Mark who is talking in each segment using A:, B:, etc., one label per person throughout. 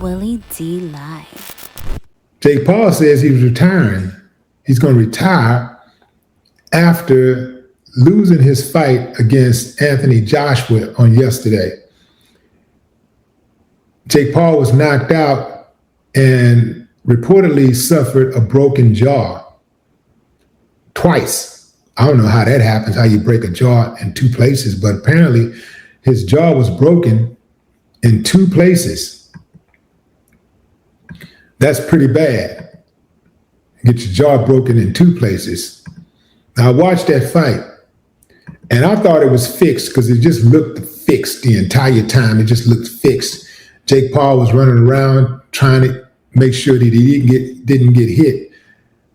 A: Willie D Live.
B: Jake Paul says he's retiring. He's going to retire after losing his fight against Anthony Joshua on yesterday. Jake Paul was knocked out and reportedly suffered a broken jaw twice. I don't know how that happens, how you break a jaw in two places, but apparently his jaw was broken in two places. That's pretty bad. Get your jaw broken in two places. Now, I watched that fight, and I thought it was fixed because it just looked fixed the entire time. It just looked fixed. Jake Paul was running around trying to make sure that he didn't get hit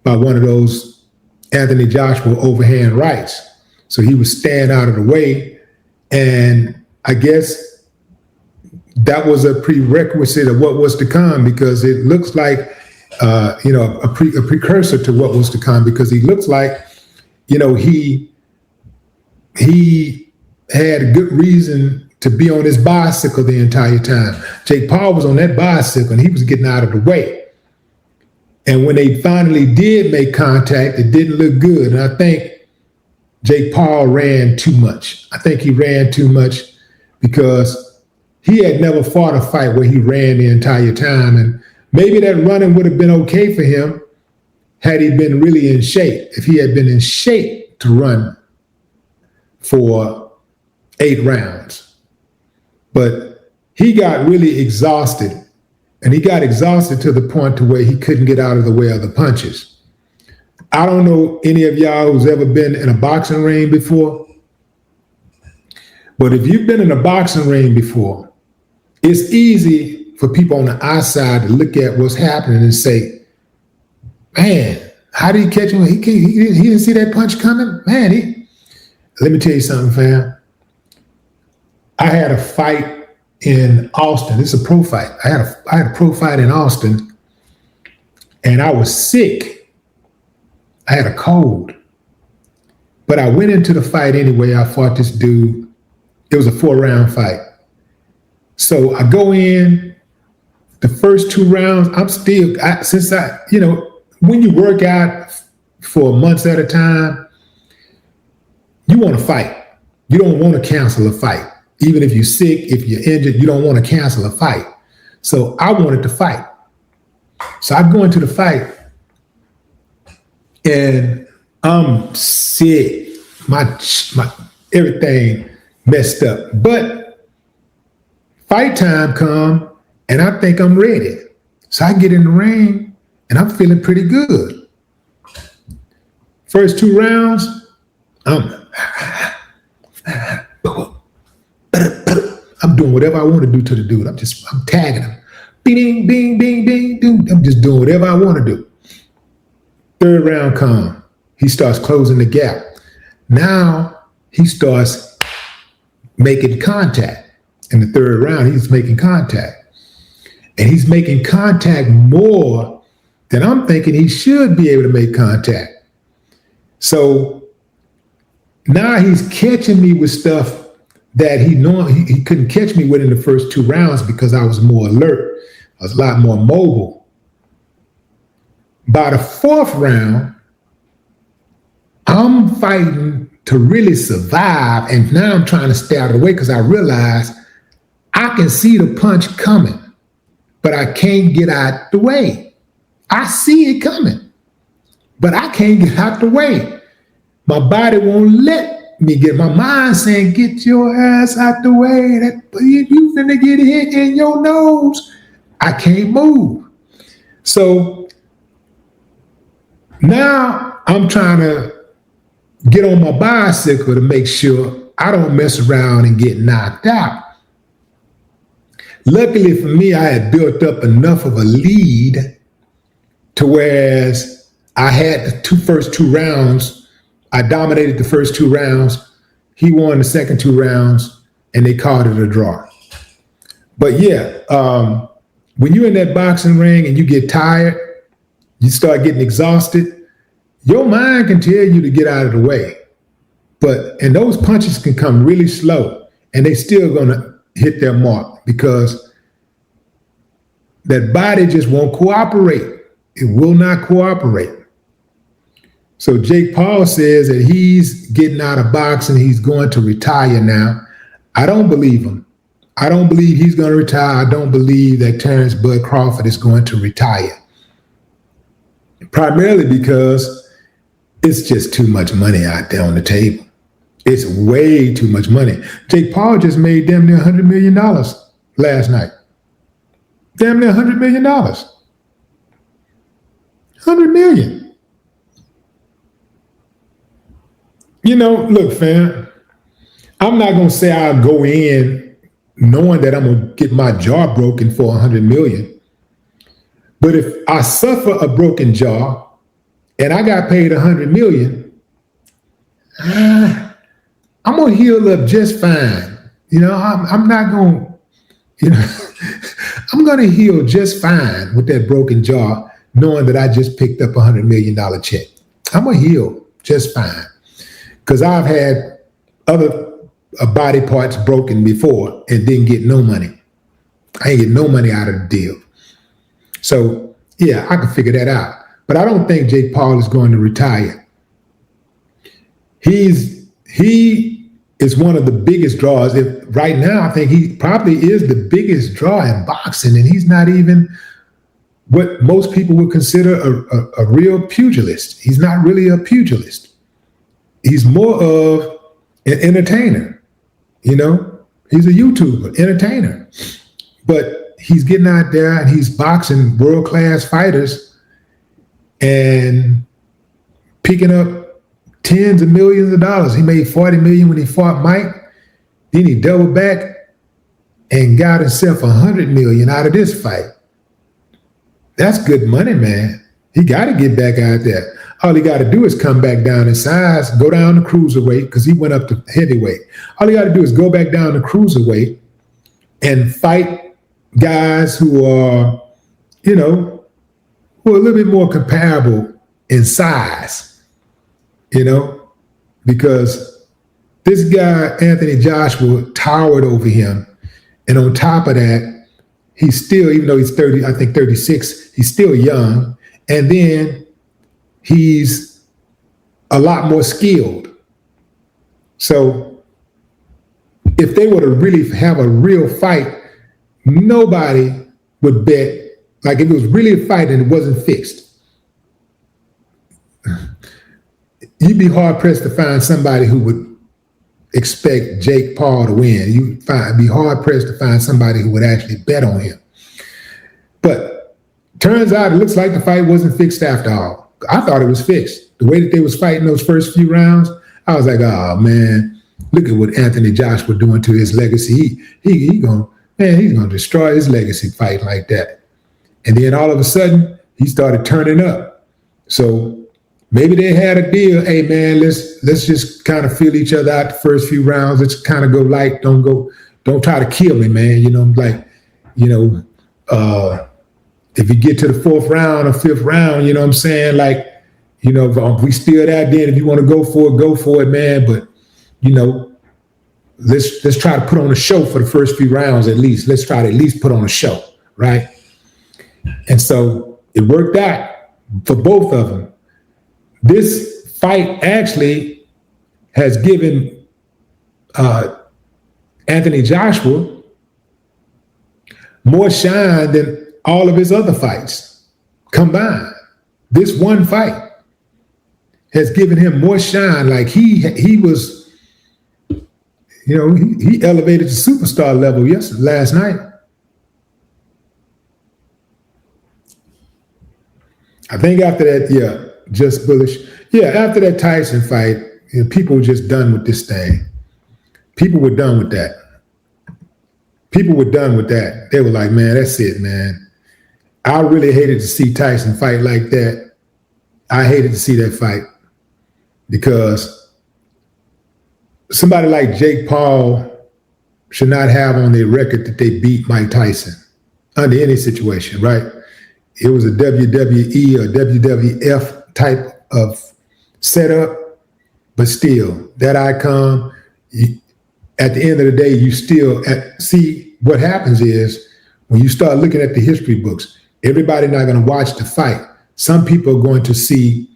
B: by one of those Anthony Joshua overhand rights. So he was staying out of the way, and I guess that was a prerequisite of what was to come, because it looks like a precursor to what was to come, because he looks like he had a good reason to be on his bicycle the entire time. Jake Paul was on that bicycle and he was getting out of the way. And when they finally did make contact, it didn't look good. And I think Jake Paul ran too much. I think he ran too much because he had never fought a fight where he ran the entire time. And maybe that running would have been okay for him had he been really in shape. If he had been in shape to run for 8 rounds. But he got really exhausted, and he got exhausted to the point to where he couldn't get out of the way of the punches. I don't know any of y'all who's ever been in a boxing ring before, but if you've been in a boxing ring before, it's easy for people on the outside to look at what's happening and say, man, how did he catch him? He didn't see that punch coming? Man, let me tell you something, fam. I had a fight in Austin. It's a pro fight. I had a pro fight in Austin, and I was sick. I had a cold, but I went into the fight anyway. I fought this dude. It was a 4-round fight. So I go in the first 2 rounds. When you work out for months at a time, you want to fight. You don't want to cancel a fight. Even if you're sick, if you're injured, you don't want to cancel a fight. So I wanted to fight. So I go into the fight and I'm sick. My everything messed up. But fight time come and I think I'm ready. So I get in the ring and I'm feeling pretty good. First 2 rounds, I'm doing whatever I want to do to the dude. I'm tagging him. Bing, bing, bing, bing, bing. I'm just doing whatever I want to do. 3rd round come. He starts closing the gap. Now he starts making contact. In the 3rd round, he's making contact. And he's making contact more than I'm thinking he should be able to make contact. So now he's catching me with stuff that he couldn't catch me with in the first 2 rounds because I was more alert. I was a lot more mobile. By the 4th round, I'm fighting to really survive, and now I'm trying to stay out of the way because I realize I can see the punch coming, but I can't get out the way. I see it coming, but I can't get out the way. My body won't let me get my mind saying, get your ass out the way. You finna get hit in your nose. I can't move. So now I'm trying to get on my bicycle to make sure I don't mess around and get knocked out. Luckily for me, I had built up enough of a lead to whereas I had the first 2 rounds. I dominated the first 2 rounds. He won the second 2 rounds, and they called it a draw. But yeah, when you're in that boxing ring and you get tired, you start getting exhausted, your mind can tell you to get out of the way. And those punches can come really slow, and they still gonna hit their mark because That body just won't cooperate. It will not cooperate. So Jake Paul says that he's getting out of boxing. He's going to retire now. I don't believe him. I don't believe he's going to retire. I don't believe that Terrence Bud Crawford is going to retire. Primarily because it's just too much money out there on the table. It's way too much money. Jake Paul just made damn near $100 million last night. Damn near $100 million. $100 million. You know, look, fam, I'm not going to say I'll go in knowing that I'm going to get my jaw broken for $100 million. But if I suffer a broken jaw and I got paid $100 million, I'm going to heal up just fine. You know, I'm not going to, you know, I'm going to heal just fine with that broken jaw, knowing that I just picked up $100 million check. I'm going to heal just fine. Because I've had other body parts broken before and didn't get no money. I ain't get no money out of the deal. So, yeah, I can figure that out. But I don't think Jake Paul is going to retire. He is one of the biggest draws. Right now, I think he probably is the biggest draw in boxing, and he's not even what most people would consider a real pugilist. He's not really a pugilist. He's more of an entertainer, you know? He's a YouTuber, entertainer. But he's getting out there and he's boxing world-class fighters and picking up tens of millions of dollars. He made $40 million when he fought Mike. Then he doubled back and got himself $100 million out of this fight. That's good money, man. He got to get back out there. All he got to do is come back down in size, go down to cruiserweight, because he went up to heavyweight. All he got to do is go back down to cruiserweight and fight guys who are, you know, who are a little bit more comparable in size, you know, because this guy, Anthony Joshua, towered over him. And on top of that, he's still, even though he's 30, I think 36, he's still young. And then he's a lot more skilled. So if they were to really have a real fight, nobody would bet, like if it was really a fight and it wasn't fixed, you'd be hard pressed to find somebody who would expect Jake Paul to win. You'd be hard pressed to find somebody who would actually bet on him. But turns out it looks like the fight wasn't fixed after all. I thought it was fixed. The way that they was fighting those first few rounds, I was like, oh man, look at what Anthony Joshua doing to his legacy. He's gonna destroy his legacy fighting like that. And then all of a sudden, he started turning up. So maybe they had a deal. Hey man, let's just kind of feel each other out the first few rounds. Let's kind of go light. Don't try to kill me, man. You know, like, you know, if you get to the fourth round or fifth round, you know what I'm saying? Like, you know, if we still there, then if you want to go for it, man. But, you know, let's try to put on a show for the first few rounds at least. Let's try to at least put on a show, right? And so it worked out for both of them. This fight actually has given Anthony Joshua more shine than all of his other fights combined. This one fight has given him more shine. Like he was, you know, he elevated to superstar level last night. I think after that, yeah, just bullish. Yeah, after that Tyson fight, you know, people were just done with this thing. People were done with that. People were done with that. They were like, man, that's it, man. I really hated to see Tyson fight like that. I hated to see that fight because somebody like Jake Paul should not have on their record that they beat Mike Tyson under any situation, right? It was a WWE or WWF type of setup, but still, that icon, at the end of the day, you still see what happens is when you start looking at the history books, everybody not going to watch the fight. Some people are going to see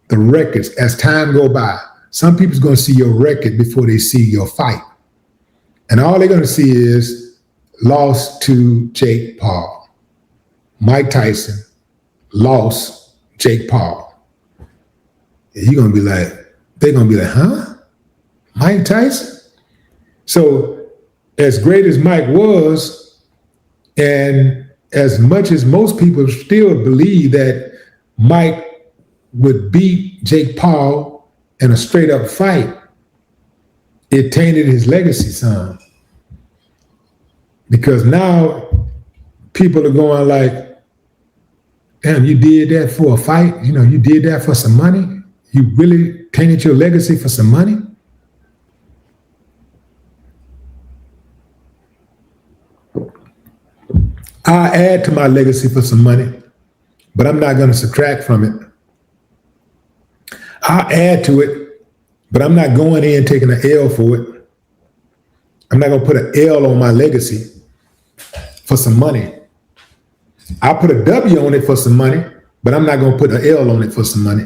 B: the records as time go by. Some people's going to see your record before they see your fight. And all they're going to see is loss to Jake Paul. Mike Tyson lost Jake Paul. And you're going to be like, they're going to be like, huh? Mike Tyson? So as great as Mike was, and as much as most people still believe that Mike would beat Jake Paul in a straight up fight, it tainted his legacy some. Because now people are going like, damn, you did that for a fight? You know, you did that for some money? You really tainted your legacy for some money? I'll add to my legacy for some money, but I'm not going to subtract from it. I'll add to it, but I'm not going in and taking an L for it. I'm not going to put an L on my legacy for some money. I'll put a W on it for some money, but I'm not going to put an L on it for some money.